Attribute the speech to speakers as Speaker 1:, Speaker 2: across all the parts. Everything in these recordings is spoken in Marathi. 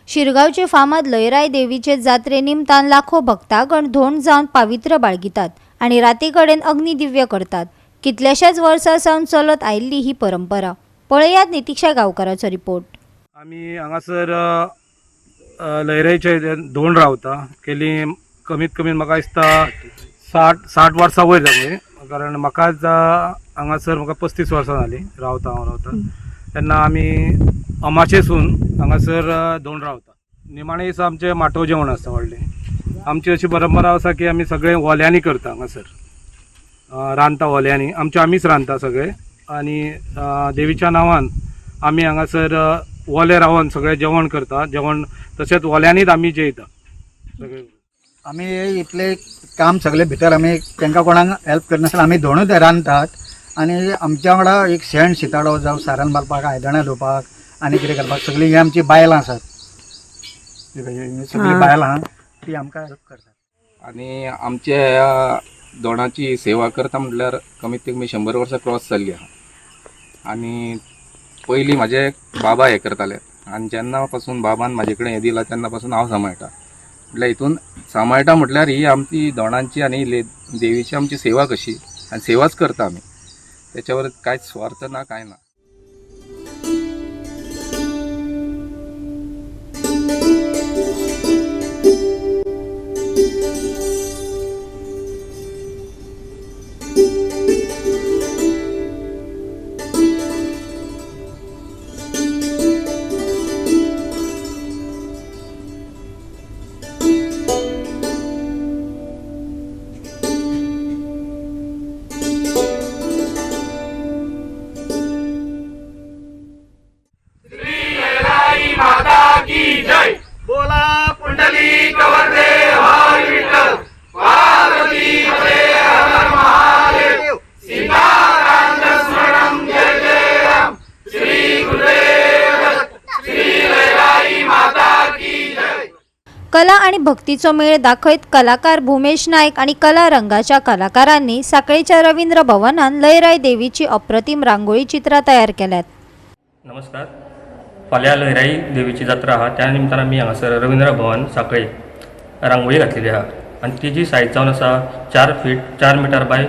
Speaker 1: शिरगावचे फामाद लयराई देवीचे जात्रे निमतान लाखो भक्तागण धोंड जावन पावित्र्य बाळगितात आणि राती कडेन अग्निदिव्य करतात। कितल्याशाच वर्सां सावन चलत आयिल्ली ही परंपरा। पळयात नितीक्षा गांवकाराचो रिपोर्ट।
Speaker 2: आम्ही हांगासर लयराईचे धोंड रावता केली कमीत कमी म्हाका दिसता 60 वर्सां वयर जाली, कारण म्हाका हांगासर म्हाका 35 वर्सां जाली रावता तेन्ना आमी अमाशेसून हांगासर धोंड रावता। निमाणे दिसा आमचें माटोव जेवण आसता व्हडलें। आमची अशी परंपरा आसा की आमी सगळे ओल्यांनी करता, हांगासर रांदता ओल्यांनी, आमीच रांदता सगळे आणि देवीच्या नांवान आमी हांगासर ओले रावन सगळे जेवण करता। जेवण तशेंच ओल्यांनीच आमी जेयता सगळे।
Speaker 3: आमी इतले काम सगळे भितर आमी तांकां कोणाक हेल्प करनासतना आमी धोंडूच रांदतात आणि आमच्या वांगडा एक शेण शिताडो जावं सारण बांदपाक, आयदनां धुवपाक आनी कितें करपाक सगळीं ही आमची बायलां आसात। सगळीं बायलां ती आमकां हेल्प करतात।
Speaker 4: आणि आमच्या ह्या धोंडाची सेवा करता म्हटल्यार कमीत कमी 100 वर्सां क्रॉस जाल्ली आहा। आणि पयलीं म्हाजे बाबा हे करताले आणि जेन्ना पासून बाबान म्हाजे कडेन हें दिलां तेन्ना पासून हांव सांबाळटा। म्हटल्यार हितून सांबाळटा म्हटल्यार ही आमची धोंडांची आनी देवीची आमची सेवा कशी आनी सेवाच करता आमी, त्याच्यावर कांयच स्वार्थ ना काय ना।
Speaker 2: बोला पुंडलिक वरदे हर विठ्ठल, पार्वती पदे हर महादेव, सीताकांत स्मरणं जय जय राम, श्री गुरुदेव दत्त, श्री लयराई माता की जय।
Speaker 1: कला आणि भक्तीचो मेळ दाखयत कलाकार भूमेश नायक आणि कला रंगाच्या कलाकारांनी साखळेच्या रवींद्र भवनान लयराई देवीची अप्रतिम रांगोळी चित्रां तयार केल्यात।
Speaker 5: नमस्कार। फाल्यां लयराई देवीची जात्रा आहा, त्या निमतान आमी हांगासर रवींद्र भवन सांखळे रांगोळी घातलेली आहा आणि तिची सायज जावन आसा 4 फीट 4 मीटर बाय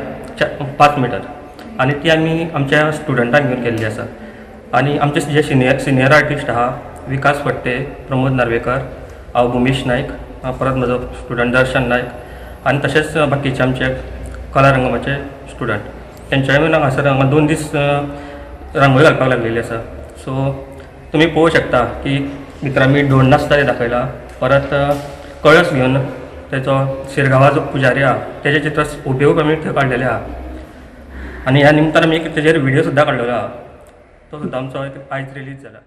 Speaker 5: 5 मीटर आणि ती आमी आमच्या स्टुडंटांक घेवन केल्ली आसा। आणि आमचे जे सिनियर आर्टिस्ट आहा विकास फट्टे, प्रमोद नार्वेकर, हांव भूमेश नायक, परत म्हजो स्टुडंट दर्शन नायक आणि तशेंच बाकीचे आमचे कला रंगमाचे स्टुडंट, तेंच्याय मिळून हांगा 2 दीस रांगोळी घालपाक लागलेली आसा। सो तुम्ही पळोवं शकता की भितर आमी धोंड नाचता तें दाखयलां, परत कळस घेवन तेचो शिरगांवाचो पुजारी आहा तेजें चित्र हुबेहूब आमी थंय काडलेलें आहा। आनी ह्या निमतान आमी तेजेर व्हिडिओ सुद्दां काडलेलो आहा, तो सुद्दां आमचो आयज रिलीज जाला।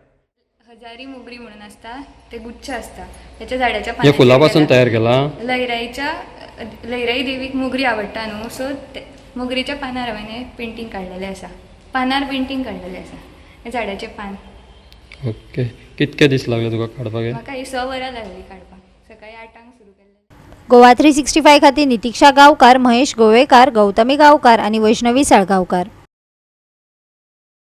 Speaker 6: हजारी मोगरी म्हणून असता, ते गुच्छ असता, त्याच्या झाडाच्या
Speaker 7: हे फुलापासून तयार केला।
Speaker 6: लयराई देवीक मोगरी आवडटा न्हू, सो मोगरीच्या पानार हांवें पेंटींग काडलेलें आसा, पानार पेंटींग काडलेलें आसा, हे झाडाचें पान।
Speaker 7: ओके, कितके दीस लागले तुका काडपाक?
Speaker 6: म्हाका ही 6 वरां लागली काडपाक, सकाळी 8 सुरू केल्लें।
Speaker 1: गोवा 365 खातीर नितीक्षा गांवकार, महेश गोवेकार, गौतमी गांवकार आणि वैष्णवी साळगांवकार।